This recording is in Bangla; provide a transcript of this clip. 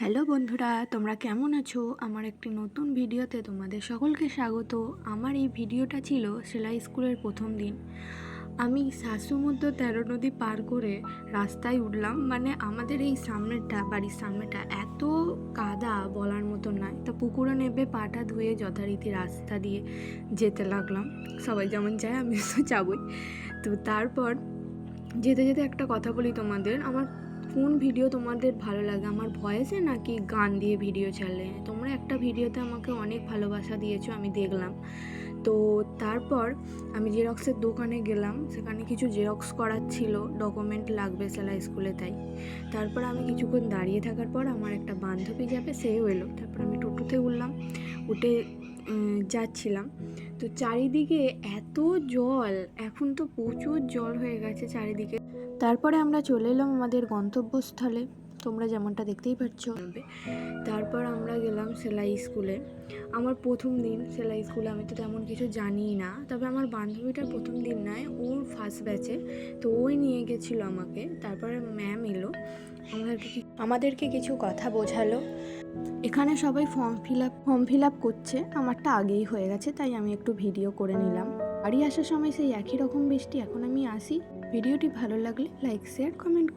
হ্যালো বন্ধুরা, তোমরা কেমন আছো? আমার একটি নতুন ভিডিওতে তোমাদের সকলকে স্বাগত। আমার এই ভিডিওটা ছিল সেলাই স্কুলের প্রথম দিন। আমি শাসমুদ্র 13 নদী পার করে রাস্তায় উঠলাম। মানে আমাদের এই সামনেটা, বাড়ির সামনেটা এত কাদা বলার মতো নয়। তা পুকুরে নেবে পাটা ধুয়ে যথারীতি রাস্তা দিয়ে যেতে লাগলাম। সবাই যেমন যায় আমি তো যাবই। তো তারপর যেতে যেতে একটা কথা বলি তোমাদের, আমার কোন ভিডিও তোমাদের ভালো লাগে, আমার ভয়েসে নাকি গান দিয়ে ভিডিও ছাড়লে? তোমরা একটা ভিডিওতে আমাকে অনেক ভালোবাসা দিয়েছো, আমি দেখলাম। তো তারপর আমি জেরক্সের দোকানে গেলাম, সেখানে কিছু জেরক্স করার ছিল, ডকুমেন্ট লাগবে সেলাই স্কুলে, তাই তারপর আমি কিছুক্ষণ দাঁড়িয়ে থাকার পর আমার একটা বান্ধবী যাবে, সেও এলো। তারপর আমি টোটোতে উঠলাম, উঠে যাচ্ছিলাম। তো চারিদিকে এত জল, এখন তো প্রচুর জল হয়ে গেছে চারিদিকে। তারপরে আমরা চলে এলাম আমাদের গন্তব্যস্থলে, তোমরা যেমনটা দেখতেই পাচ্ছ। তারপর আমরা গেলাম সেলাই স্কুলে। আমার প্রথম দিন সেলাই স্কুলে, আমি তো তেমন কিছু জানিই না, তবে আমার বান্ধবীটার প্রথম দিন নয়, ওর ফার্স্ট ব্যাচে, তো ওই নিয়ে গেছিলো আমাকে। তারপরে ম্যাম এলো, আমাদেরকে কিছু কথা বোঝালো। এখানে সবাই ফর্ম ফিল আপ করছে, আমারটা আগেই হয়ে গেছে, তাই আমি একটু ভিডিও করে নিলাম। বাড়ি আসার সময় সেই একই রকম বৃষ্টি। এখন আমি আসি। ভিডিওটি ভালো লাগলে লাইক, শেয়ার, কমেন্ট